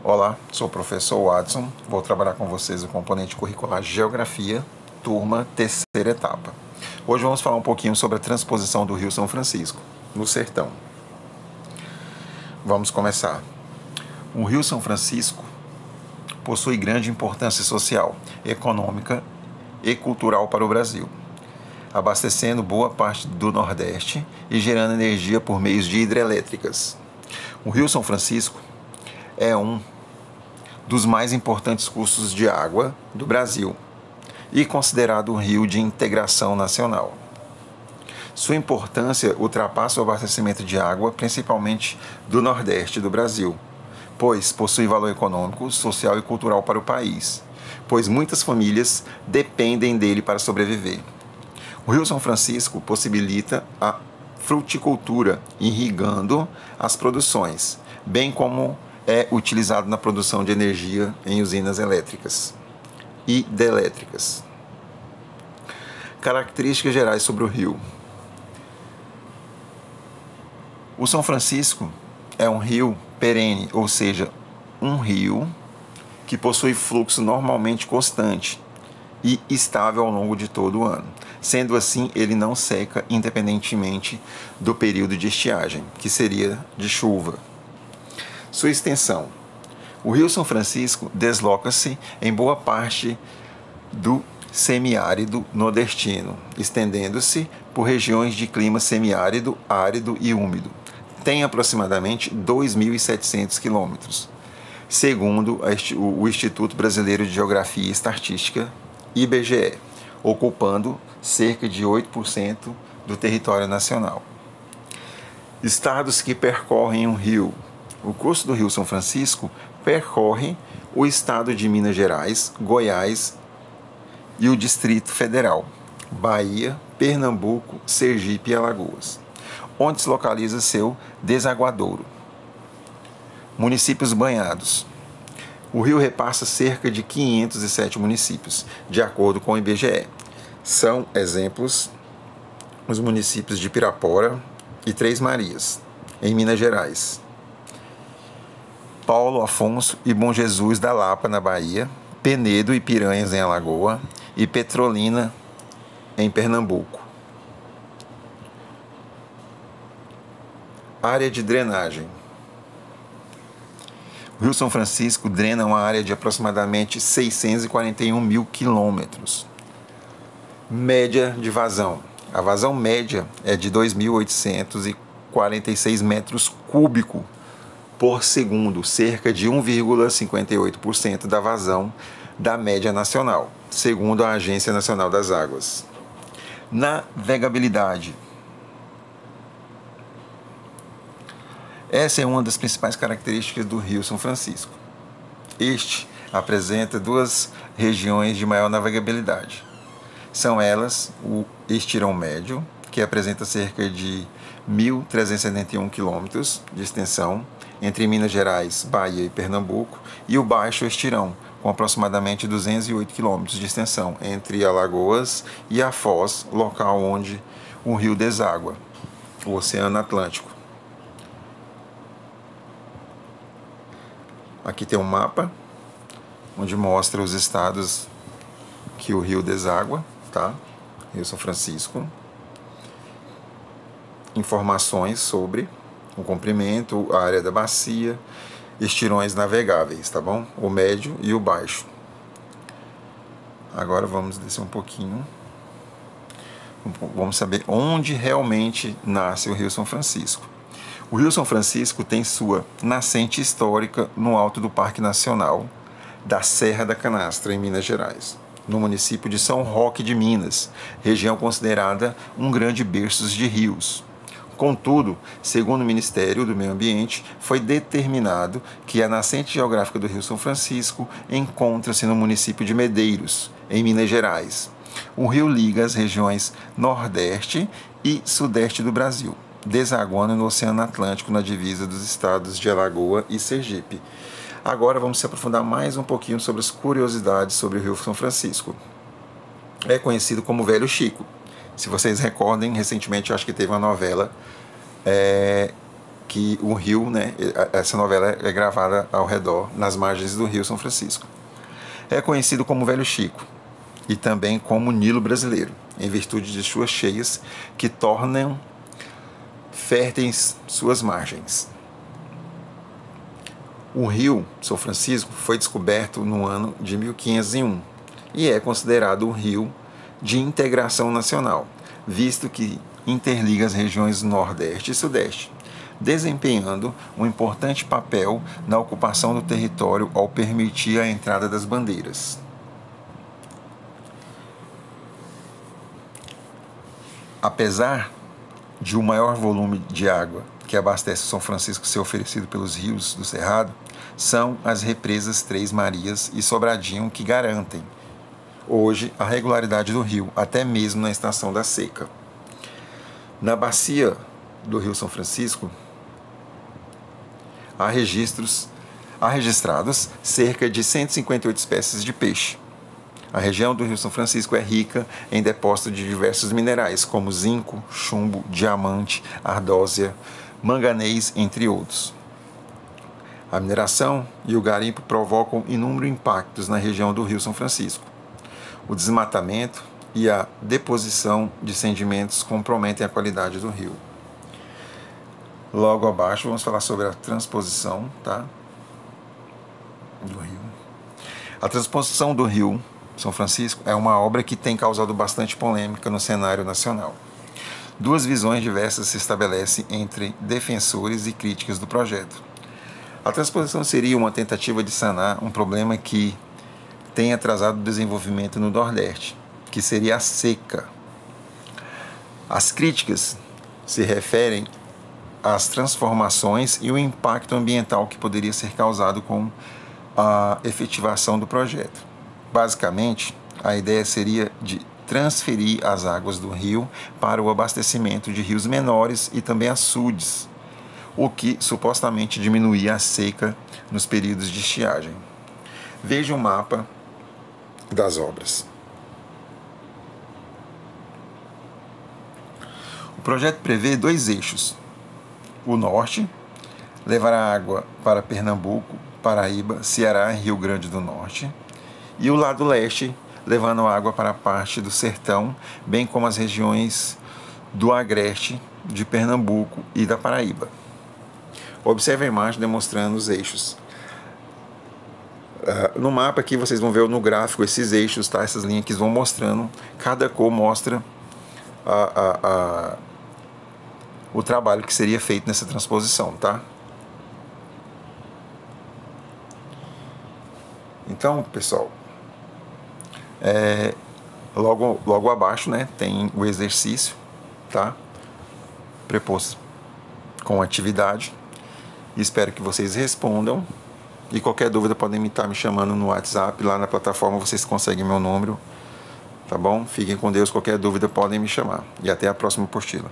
Olá, sou o professor Watson, vou trabalhar com vocês o componente curricular Geografia, turma terceira etapa. Hoje vamos falar um pouquinho sobre a transposição do Rio São Francisco, no sertão. Vamos começar. O Rio São Francisco possui grande importância social, econômica e cultural para o Brasil, abastecendo boa parte do Nordeste e gerando energia por meios de hidrelétricas. O Rio São Francisco é um dos mais importantes cursos de água do Brasil e considerado um rio de integração nacional. Sua importância ultrapassa o abastecimento de água, principalmente do Nordeste do Brasil, pois possui valor econômico, social e cultural para o país, pois muitas famílias dependem dele para sobreviver. O Rio São Francisco possibilita a fruticultura, irrigando as produções, bem como é utilizado na produção de energia em usinas elétricas e hidrelétricas. Características gerais sobre o rio. O São Francisco é um rio perene, ou seja, um rio que possui fluxo normalmente constante e estável ao longo de todo o ano. Sendo assim, ele não seca independentemente do período de estiagem, que seria de chuva. Sua extensão. O Rio São Francisco desloca-se em boa parte do semiárido nordestino, estendendo-se por regiões de clima semiárido, árido e úmido. Tem aproximadamente 2.700 quilômetros, segundo o Instituto Brasileiro de Geografia e Estatística, IBGE, ocupando cerca de 8% do território nacional. Estados que percorrem o rio. O curso do Rio São Francisco percorre o estado de Minas Gerais, Goiás e o Distrito Federal, Bahia, Pernambuco, Sergipe e Alagoas, onde se localiza seu desaguadouro. Municípios banhados. O rio repassa cerca de 507 municípios, de acordo com o IBGE. São exemplos os municípios de Pirapora e Três Marias, em Minas Gerais, Paulo Afonso e Bom Jesus da Lapa, na Bahia, Penedo e Piranhas, em Alagoa, e Petrolina, em Pernambuco. Área de drenagem. O Rio São Francisco drena uma área de aproximadamente 641 mil quilômetros. Média de vazão. A vazão média é de 2.846 metros cúbicos por segundo, cerca de 1,58% da vazão da média nacional, segundo a Agência Nacional das Águas. Navegabilidade. Essa é uma das principais características do Rio São Francisco. Este apresenta duas regiões de maior navegabilidade. São elas o estirão médio, que apresenta cerca de 1.371 quilômetros de extensão entre Minas Gerais, Bahia e Pernambuco, e o baixo estirão, com aproximadamente 208 quilômetros de extensão entre Alagoas e a Foz, local onde o rio deságua, o Oceano Atlântico. Aqui tem um mapa onde mostra os estados que o rio deságua, tá? Rio São Francisco. Informações sobre o comprimento, a área da bacia, estirões navegáveis, tá bom? O médio e o baixo. Agora vamos descer um pouquinho. Vamos saber onde realmente nasce o Rio São Francisco. O Rio São Francisco tem sua nascente histórica no alto do Parque Nacional da Serra da Canastra, em Minas Gerais, no município de São Roque de Minas, região considerada um grande berço de rios. Contudo, segundo o Ministério do Meio Ambiente, foi determinado que a nascente geográfica do Rio São Francisco encontra-se no município de Medeiros, em Minas Gerais. O rio liga as regiões Nordeste e Sudeste do Brasil, desaguando no Oceano Atlântico, na divisa dos estados de Alagoas e Sergipe. Agora vamos se aprofundar mais um pouquinho sobre as curiosidades sobre o Rio São Francisco. É conhecido como Velho Chico. Se vocês recordem, recentemente eu acho que teve uma novela que o rio, né, essa novela é gravada ao redor, nas margens do Rio São Francisco. É conhecido como Velho Chico e também como Nilo brasileiro, em virtude de suas cheias que tornam férteis suas margens. O Rio São Francisco foi descoberto no ano de 1501 e é considerado um rio de integração nacional, visto que interliga as regiões Nordeste e Sudeste, desempenhando um importante papel na ocupação do território ao permitir a entrada das bandeiras. Apesar de o maior volume de água que abastece São Francisco ser oferecido pelos rios do Cerrado, são as represas Três Marias e Sobradinho que garantem, hoje, a regularidade do rio, até mesmo na estação da seca. Na bacia do Rio São Francisco, há registradas cerca de 158 espécies de peixe. A região do Rio São Francisco é rica em depósito de diversos minerais, como zinco, chumbo, diamante, ardósia, manganês, entre outros. A mineração e o garimpo provocam inúmeros impactos na região do Rio São Francisco. O desmatamento e a deposição de sedimentos comprometem a qualidade do rio. Logo abaixo vamos falar sobre a transposição, tá? Do rio. A transposição do Rio São Francisco é uma obra que tem causado bastante polêmica no cenário nacional. Duas visões diversas se estabelecem entre defensores e críticas do projeto. A transposição seria uma tentativa de sanar um problema que tem atrasado o desenvolvimento no Nordeste, que seria a seca. As críticas se referem às transformações e o impacto ambiental que poderia ser causado com a efetivação do projeto. Basicamente, a ideia seria de transferir as águas do rio para o abastecimento de rios menores e também açudes, o que supostamente diminuía a seca nos períodos de estiagem. Veja o mapa das obras. O projeto prevê 2 eixos. O norte levará água para Pernambuco, Paraíba, Ceará e Rio Grande do Norte, e o lado leste levando água para a parte do sertão, bem como as regiões do agreste de Pernambuco e da Paraíba. Observe a imagem demonstrando os eixos. No mapa aqui vocês vão ver no gráfico esses eixos, tá? Essas linhas que vão mostrando, cada cor mostra o trabalho que seria feito nessa transposição, tá? Então, pessoal, logo abaixo, né, tem o exercício, tá? Preposto com atividade. Espero que vocês respondam. E qualquer dúvida podem estar me chamando no WhatsApp. Lá na plataforma vocês conseguem meu número. Tá bom? Fiquem com Deus. Qualquer dúvida podem me chamar. E até a próxima apostila.